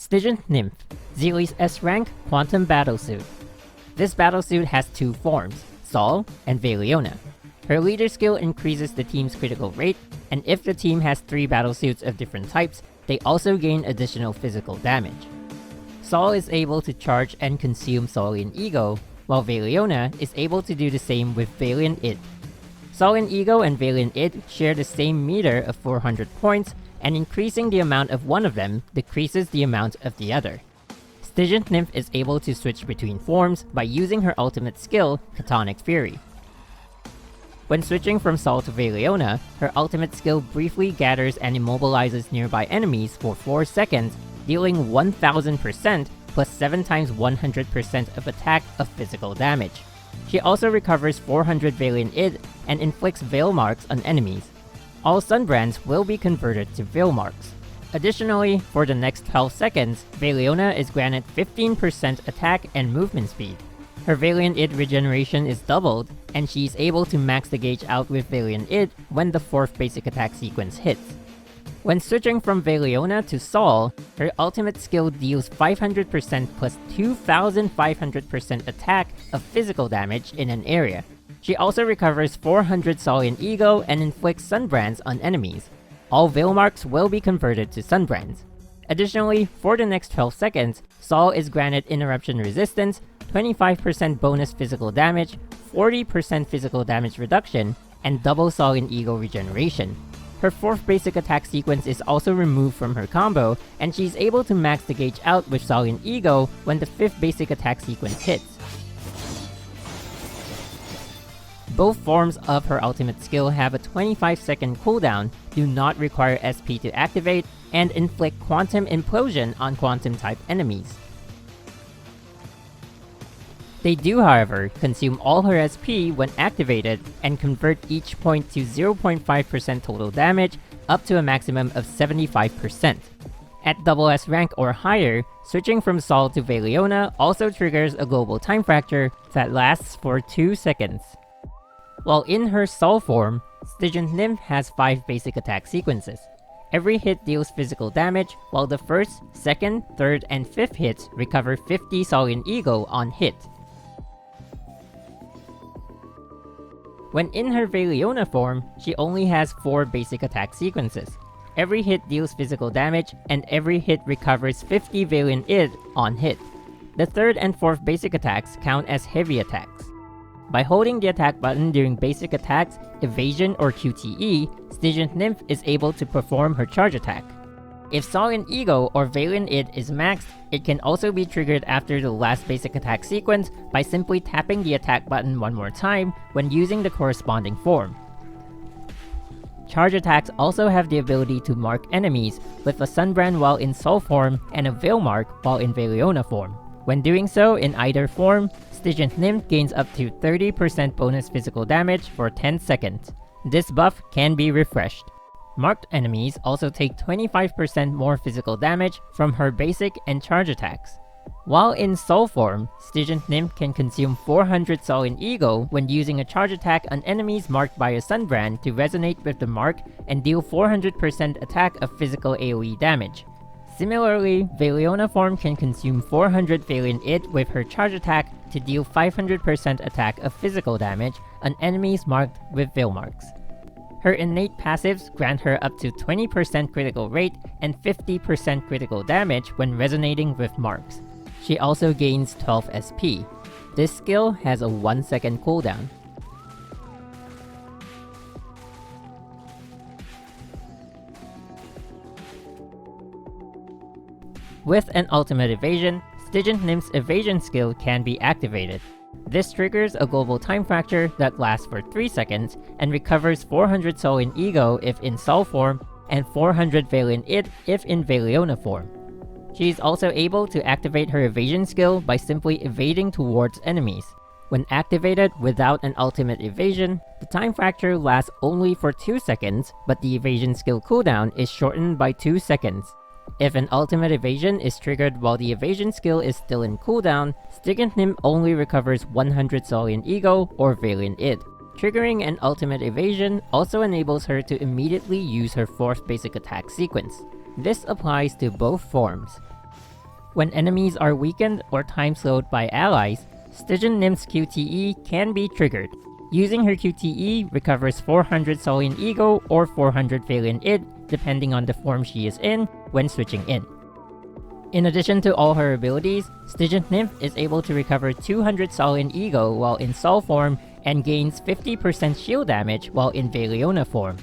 Stygian Nymph, Zeale's S-Rank Quantum Battlesuit. This battlesuit has two forms, Sol and Veliona. Her leader skill increases the team's critical rate, and if the team has 3 battlesuits of different types, they also gain additional physical damage. Sol is able to charge and consume Solian Ego, while Veliona is able to do the same with Valiant Id. Solian Ego and Valiant Id share the same meter of 400 points, and increasing the amount of one of them decreases the amount of the other. Stygian Nymph is able to switch between forms by using her ultimate skill, Photonic Fury. When switching from Sol to Veliona, her ultimate skill briefly gathers and immobilizes nearby enemies for 4 seconds, dealing 1000% plus 7 times 100% of attack of physical damage. She also recovers 400 Valiant Id and inflicts Veil Marks on enemies. All Sunbrands will be converted to Veil Marks. Additionally, for the next 12 seconds, Veliona is granted 15% attack and movement speed. Her Valiant Id regeneration is doubled, and she is able to max the gauge out with Valiant Id when the 4th basic attack sequence hits. When switching from Veliona to Sol, her ultimate skill deals 500% plus 2500% attack of physical damage in an area. She also recovers 400 Solian Ego and inflicts Sunbrands on enemies. All Veil Marks will be converted to Sunbrands. Additionally, for the next 12 seconds, Sol is granted Interruption Resistance, 25% bonus physical damage, 40% physical damage reduction, and double Solian Ego regeneration. Her 4th basic attack sequence is also removed from her combo, and she's able to max the gauge out with Solian Ego when the 5th basic attack sequence hits. Both forms of her ultimate skill have a 25-second cooldown, do not require SP to activate, and inflict Quantum Implosion on Quantum-type enemies. They do, however, consume all her SP when activated and convert each point to 0.5% total damage up to a maximum of 75%. At double S rank or higher, switching from Sol to Veliona also triggers a global time fracture that lasts for 2 seconds. While in her Sol form, Stygian Nymph has 5 basic attack sequences. Every hit deals physical damage, while the 1st, 2nd, 3rd, and 5th hits recover 50 Solian Ego on hit. When in her Veliona form, she only has 4 basic attack sequences. Every hit deals physical damage, and every hit recovers 50 Valiant Id on hit. The 3rd and 4th basic attacks count as heavy attacks. By holding the attack button during basic attacks, evasion, or QTE, Stygian Nymph is able to perform her charge attack. If Solian Ego or Valiant Id is maxed, it can also be triggered after the last basic attack sequence by simply tapping the attack button one more time when using the corresponding form. Charge attacks also have the ability to mark enemies with a Sunbrand while in Sol form and a Veil Mark while in Veliona form. When doing so in either form, Stygian Nymph gains up to 30% bonus physical damage for 10 seconds. This buff can be refreshed. Marked enemies also take 25% more physical damage from her basic and charge attacks. While in Sol form, Stygian Nymph can consume 400 Solian Ego when using a charge attack on enemies marked by a Sunbrand to resonate with the mark and deal 400% attack of physical AoE damage. Similarly, Veliona form can consume 400 Valiant Id with her charge attack to deal 500% attack of physical damage on enemies marked with Veil Marks. Her innate passives grant her up to 20% critical rate and 50% critical damage when resonating with marks. She also gains 12 SP. This skill has a 1 second cooldown. With an ultimate evasion, Stygian Nymph's evasion skill can be activated. This triggers a global time fracture that lasts for 3 seconds and recovers 400 Solian Ego if in Sol form and 400 Valiant Id if in Veliona form. She is also able to activate her evasion skill by simply evading towards enemies. When activated without an ultimate evasion, the time fracture lasts only for 2 seconds, but the evasion skill cooldown is shortened by 2 seconds. If an ultimate evasion is triggered while the evasion skill is still in cooldown, Stygian Nymph only recovers 100 Solian Ego or Valiant Id. Triggering an ultimate evasion also enables her to immediately use her 4th basic attack sequence. This applies to both forms. When enemies are weakened or time slowed by allies, Stygian Nymph's QTE can be triggered. Using her QTE recovers 400 Solian Ego or 400 Valiant Id, depending on the form she is in, when switching in. In addition to all her abilities, Stygian Nymph is able to recover 200 Solian Ego while in Sol form and gains 50% shield damage while in Valiona form.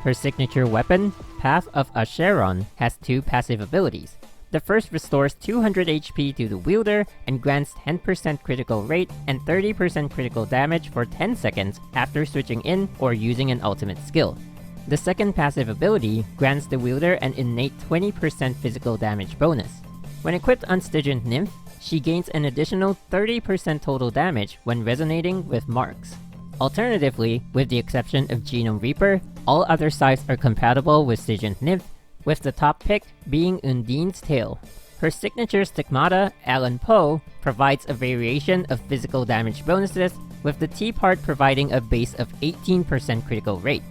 Her signature weapon, Path of Acheron, has two passive abilities. The first restores 200 HP to the wielder and grants 10% critical rate and 30% critical damage for 10 seconds after switching in or using an ultimate skill. The second passive ability grants the wielder an innate 20% physical damage bonus. When equipped on Stygian Nymph, she gains an additional 30% total damage when resonating with marks. Alternatively, with the exception of Genome Reaper, all other sides are compatible with Stygian Nymph, with the top pick being Undine's Tail. Her signature stigmata, Alan Poe, provides a variation of physical damage bonuses, with the T part providing a base of 18% critical rate.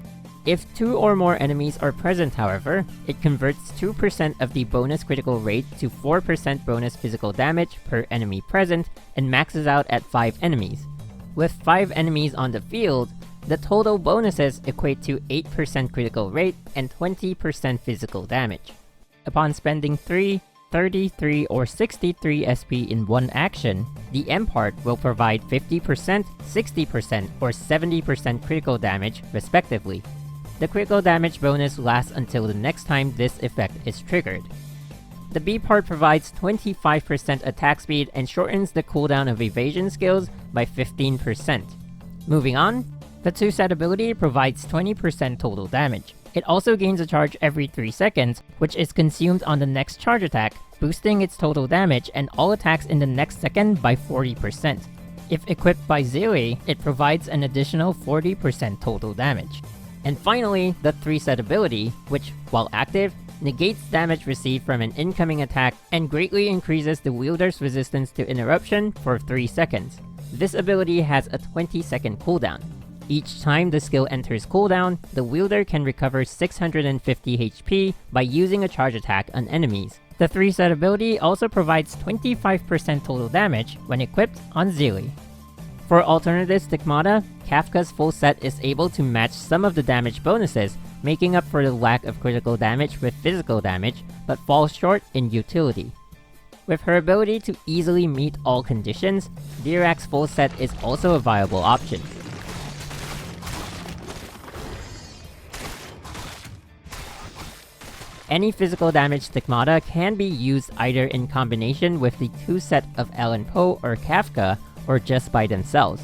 If 2 or more enemies are present, however, it converts 2% of the bonus critical rate to 4% bonus physical damage per enemy present, and maxes out at 5 enemies. With 5 enemies on the field, the total bonuses equate to 8% critical rate and 20% physical damage. Upon spending 3, 33, or 63 SP in one action, the M part will provide 50%, 60%, or 70% critical damage, respectively. The critical damage bonus lasts until the next time this effect is triggered. The B part provides 25% attack speed and shortens the cooldown of evasion skills by 15%. Moving on, the 2-set ability provides 20% total damage. It also gains a charge every 3 seconds, which is consumed on the next charge attack, boosting its total damage and all attacks in the next second by 40%. If equipped by Zilli, it provides an additional 40% total damage. And finally, the 3-set ability, which, while active, negates damage received from an incoming attack and greatly increases the wielder's resistance to interruption for 3 seconds. This ability has a 20-second cooldown. Each time the skill enters cooldown, the wielder can recover 650 HP by using a charge attack on enemies. The 3-set ability also provides 25% total damage when equipped on Zilli. For alternative stigmata, Kafka's full set is able to match some of the damage bonuses, making up for the lack of critical damage with physical damage, but falls short in utility. With her ability to easily meet all conditions, Dirax's full set is also a viable option. Any physical damage stigmata can be used either in combination with the 2-set of Alan Poe or Kafka, or just by themselves.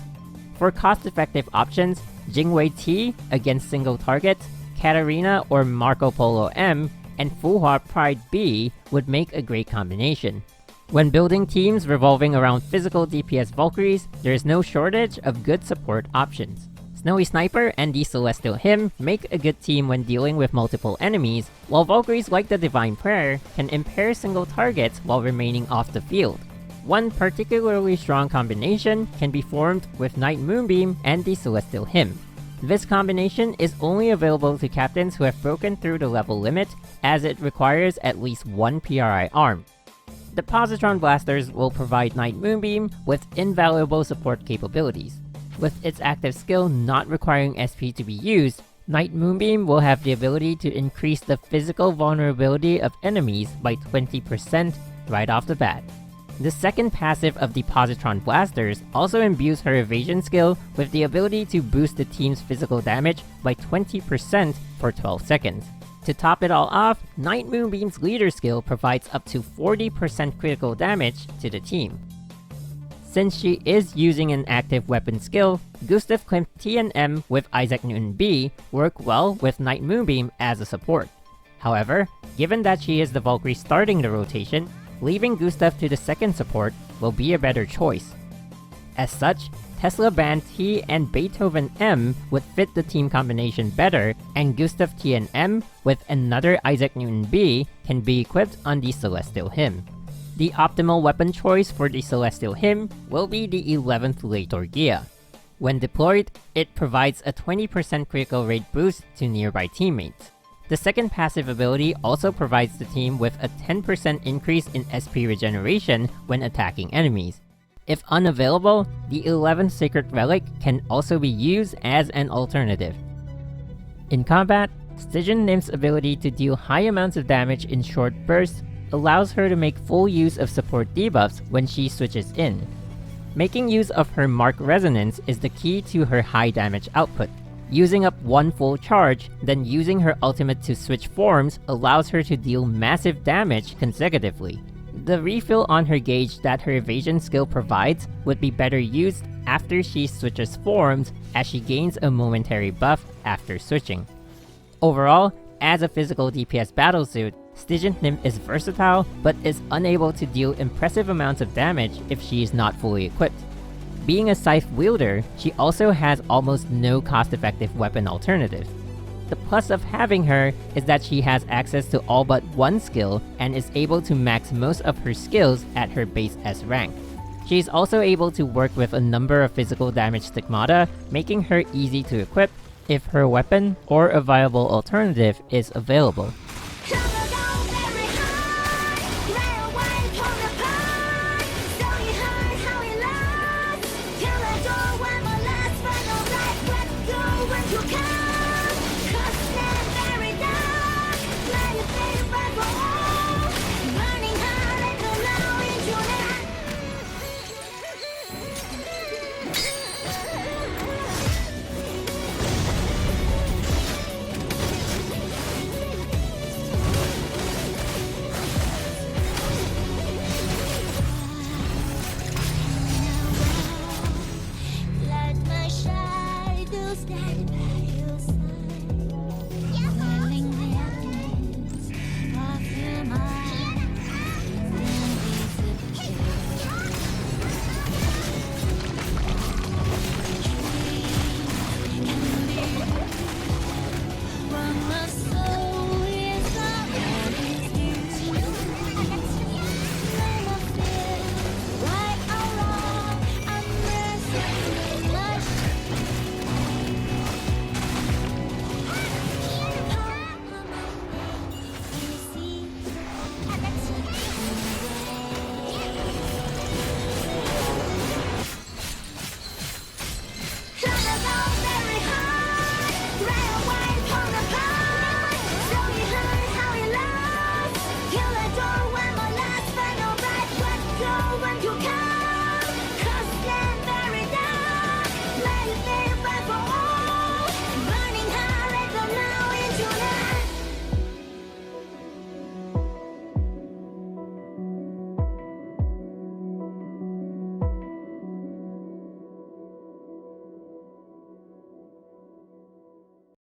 For cost-effective options, Jingwei T against single targets, Katarina or Marco Polo M, and Fuhua Pride B would make a great combination. When building teams revolving around physical DPS Valkyries, there is no shortage of good support options. Snowy Sniper and the Celestial Hymn make a good team when dealing with multiple enemies, while Valkyries like the Divine Prayer can impair single targets while remaining off the field. One particularly strong combination can be formed with Night Moonbeam and the Celestial Hymn. This combination is only available to captains who have broken through the level limit, as it requires at least 1 PRI-ARM. The Positron Blasters will provide Night Moonbeam with invaluable support capabilities. With its active skill not requiring SP to be used, Night Moonbeam will have the ability to increase the physical vulnerability of enemies by 20% right off the bat. The second passive of the Positron Blasters also imbues her evasion skill with the ability to boost the team's physical damage by 20% for 12 seconds. To top it all off, Night Moonbeam's leader skill provides up to 40% critical damage to the team. Since she is using an active weapon skill, Gustav Klimt T and M with Isaac Newton B work well with Night Moonbeam as a support. However, given that she is the Valkyrie starting the rotation, leaving Gustav to the second support will be a better choice. As such, Tesla Band T and Beethoven M would fit the team combination better, and Gustav T and M with another Isaac Newton B can be equipped on the Celestial Hymn. The optimal weapon choice for the Celestial Hymn will be the 11th Leitorgia. When deployed, it provides a 20% critical rate boost to nearby teammates. The second passive ability also provides the team with a 10% increase in SP regeneration when attacking enemies. If unavailable, the 11th Sacred Relic can also be used as an alternative. In combat, Stygian Nymph's ability to deal high amounts of damage in short bursts allows her to make full use of support debuffs when she switches in. Making use of her Mark Resonance is the key to her high damage output. Using up one full charge, then using her ultimate to switch forms allows her to deal massive damage consecutively. The refill on her gauge that her evasion skill provides would be better used after she switches forms, as she gains a momentary buff after switching. Overall, as a physical DPS battlesuit, Stygian Nymph is versatile, but is unable to deal impressive amounts of damage if she is not fully equipped. Being a scythe wielder, she also has almost no cost-effective weapon alternative. The plus of having her is that she has access to all but one skill and is able to max most of her skills at her base S rank. She is also able to work with a number of physical damage stigmata, making her easy to equip if her weapon or a viable alternative is available.